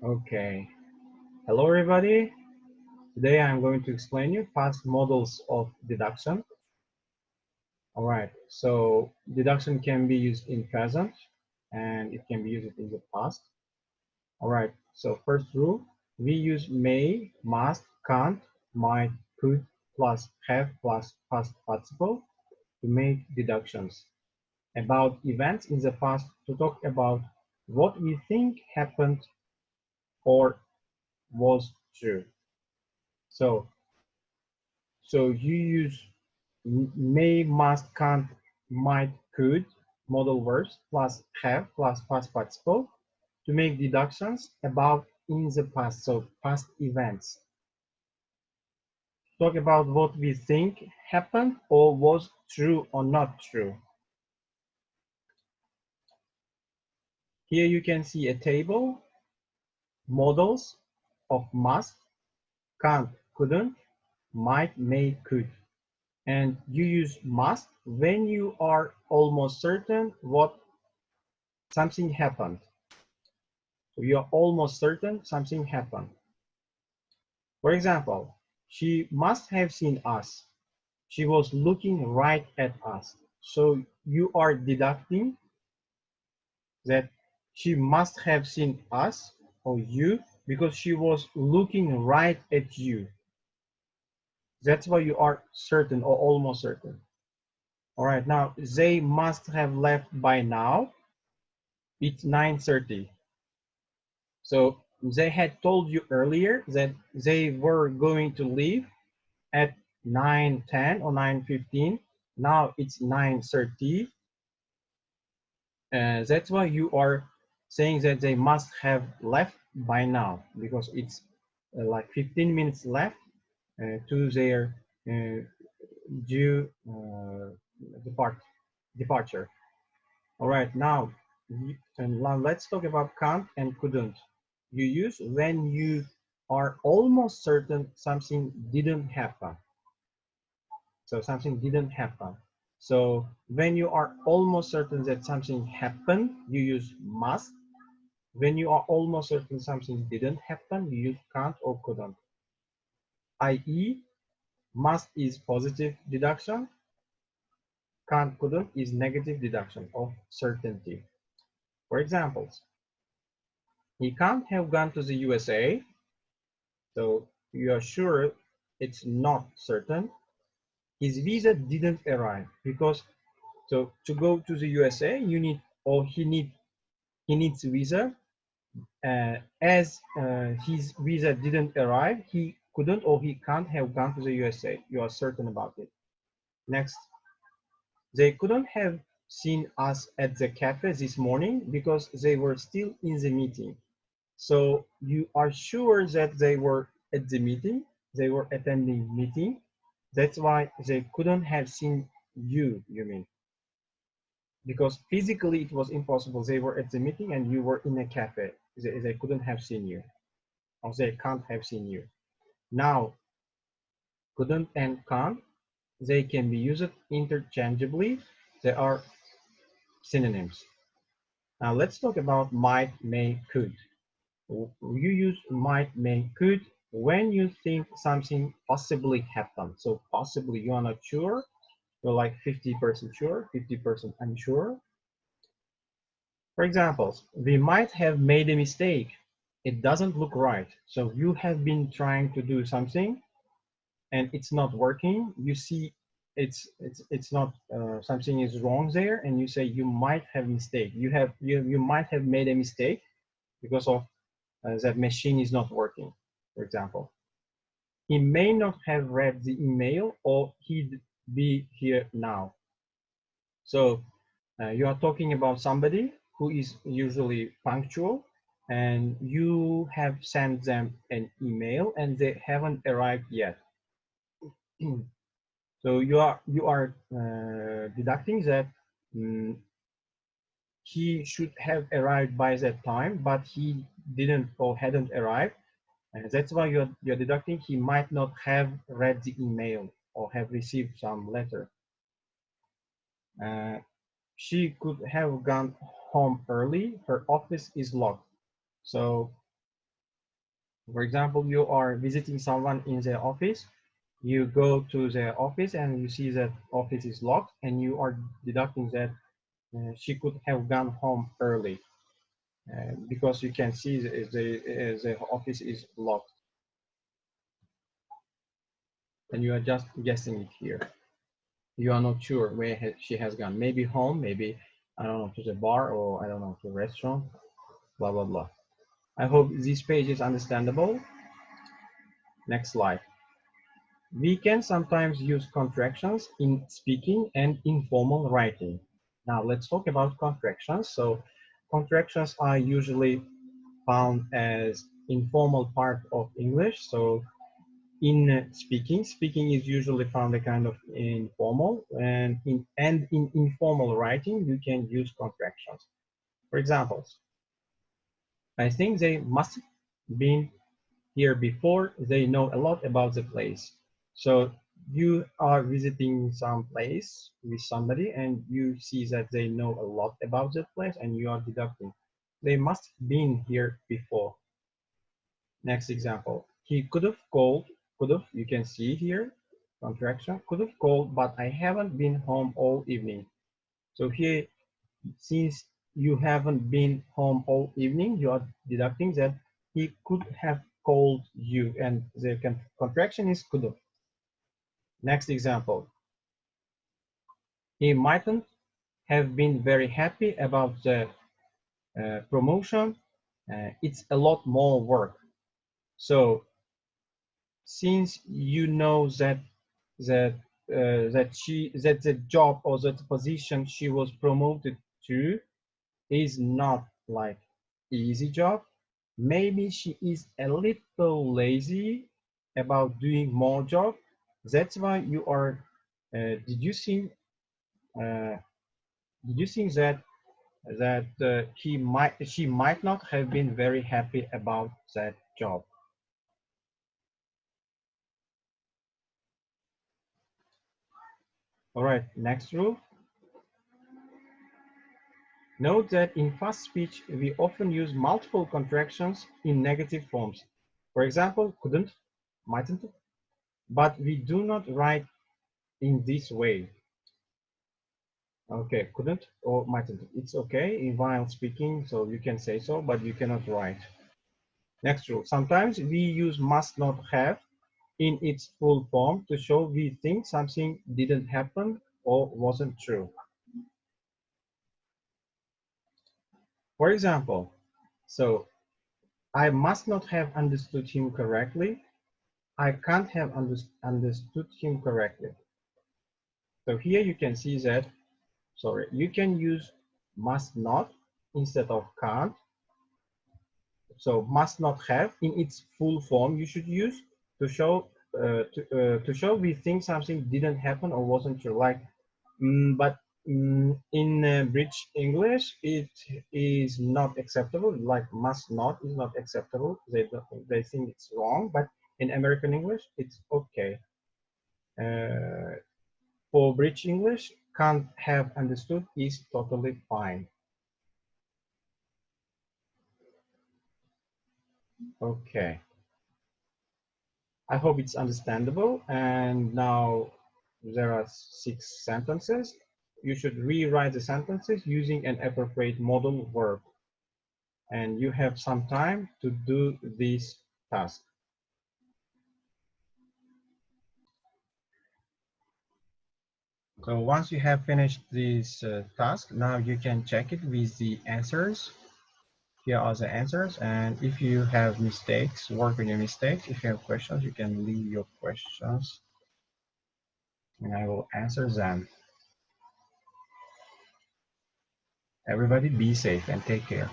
Okay. Hello, everybody. Today I'm going to explain you past models of deduction. All right. So deduction can be used in present and it can be used in the past. All right. So first rule, we use may, must, can't, might, could, plus have, plus past participle to make deductions about events in the past to talk about what we think happened or was true. So So you use may, must, can't, might, could, modal verbs plus have plus past participle to make deductions about in the past, so past events. Talk about what we think happened or was true or not true. Here you can see a table, modals of must, can't, couldn't, might, may, could. And you use must when you are almost certain what something happened. So you are almost certain something happened. For example, she must have seen us. She was looking right at us. So you are deducting that she must have seen us or you because she was looking right at you. That's why you are certain or almost certain. All right, now they must have left by now. It's 9:30. So they had told you earlier that they were going to leave at 9:10 or 9:15. Now it's 9:30. That's why you are saying that they must have left by now because it's like 15 minutes left to their due departure. All right, now let's talk about can't and couldn't. You use when you are almost certain something didn't happen. So something didn't happen. So when you are almost certain that something happened, you use must. When you are almost certain something didn't happen, you use can't or couldn't. I.e., must is positive deduction, can't couldn't is negative deduction of certainty. For examples, he can't have gone to the USA, so you are sure it's not certain. His visa didn't arrive because so to go to the USA, you need or he needs a visa. As his visa didn't arrive, he couldn't or he can't have gone to the USA. You are certain about it. Next, they couldn't have seen us at the cafe this morning because they were still in the meeting. So you are sure that they were at the meeting, they were attending meeting. That's why they couldn't have seen you, you mean. Because physically it was impossible. They were at the meeting and you were in a cafe. They couldn't have seen you, or they can't have seen you. Now, couldn't and can't, they can be used interchangeably. They are synonyms. Now let's talk about might, may, could. You use might, may, could when you think something possibly happened. So possibly you are not sure. You're like 50% sure, 50% unsure. For example, we might have made a mistake. It doesn't look right. So you have been trying to do something and it's not working. You see it's not something is wrong there and you say you might have mistake. You might have made a mistake because of that machine is not working, for example. He may not have read the email or he'd be here now. So you are talking about somebody who is usually punctual and you have sent them an email and they haven't arrived yet. So you are deducting that he should have arrived by that time, but he didn't or hadn't arrived. And that's why you're deducting he might not have read the email or have received some letter. Uh, she could have gone home early. Her office is locked. So For example, you are visiting someone in the office. You go to the office and you see that office is locked, and you are deducting that she could have gone home early because you can see the office is locked, and you are just guessing it here. You are not sure where she has gone. Maybe home, maybe, I don't know, to the bar, or I don't know, to a restaurant, blah, blah, blah. I hope this page is understandable. Next slide. We can sometimes use contractions in speaking and informal writing. Now let's talk about contractions. So contractions are usually found as informal part of English. So in speaking is usually found a kind of informal, and in informal writing you can use contractions. For examples, I think they must have been here before. They know a lot about the place. So you are visiting some place with somebody and you see that they know a lot about that place, and you are deducting they must have been here before. Next example, he could have called. Could have, you can see here, contraction, could have called, but I haven't been home all evening. So here, since you haven't been home all evening, you are deducting that he could have called you, and the contraction is could have. Next example, he mightn't have been very happy about the promotion. It's a lot more work. So since you know that that the job or that position she was promoted to is not like easy job, maybe she is a little lazy about doing more job. That's why you are deducing uh, deducing that she might not have been very happy about that job. All right, next rule. Note that in fast speech, we often use multiple contractions in negative forms. For example, couldn't, mightn't, but we do not write in this way. Okay, couldn't or mightn't. It's okay while speaking, so you can say so, but you cannot write. Next rule. Sometimes we use must not have in its full form to show we think something didn't happen or wasn't true. For example, so I must not have understood him correctly. I can't have understood him correctly. So here you can see that, sorry, you can use must not instead of can't. So must not have in its full form you should use to show to show we think something didn't happen or wasn't true. Like, but in British English it is not acceptable. Like must not is not acceptable. They think it's wrong. But in American English it's okay. For British English, can't have understood is totally fine. Okay. I hope it's understandable. And now there are 6 sentences. You should rewrite the sentences using an appropriate modal verb. And you have some time to do this task. So once you have finished this task, now you can check it with the answers. Here are the answers. And if you have mistakes, work on your mistakes. If you have questions, you can leave your questions and I will answer them. Everybody be safe and take care.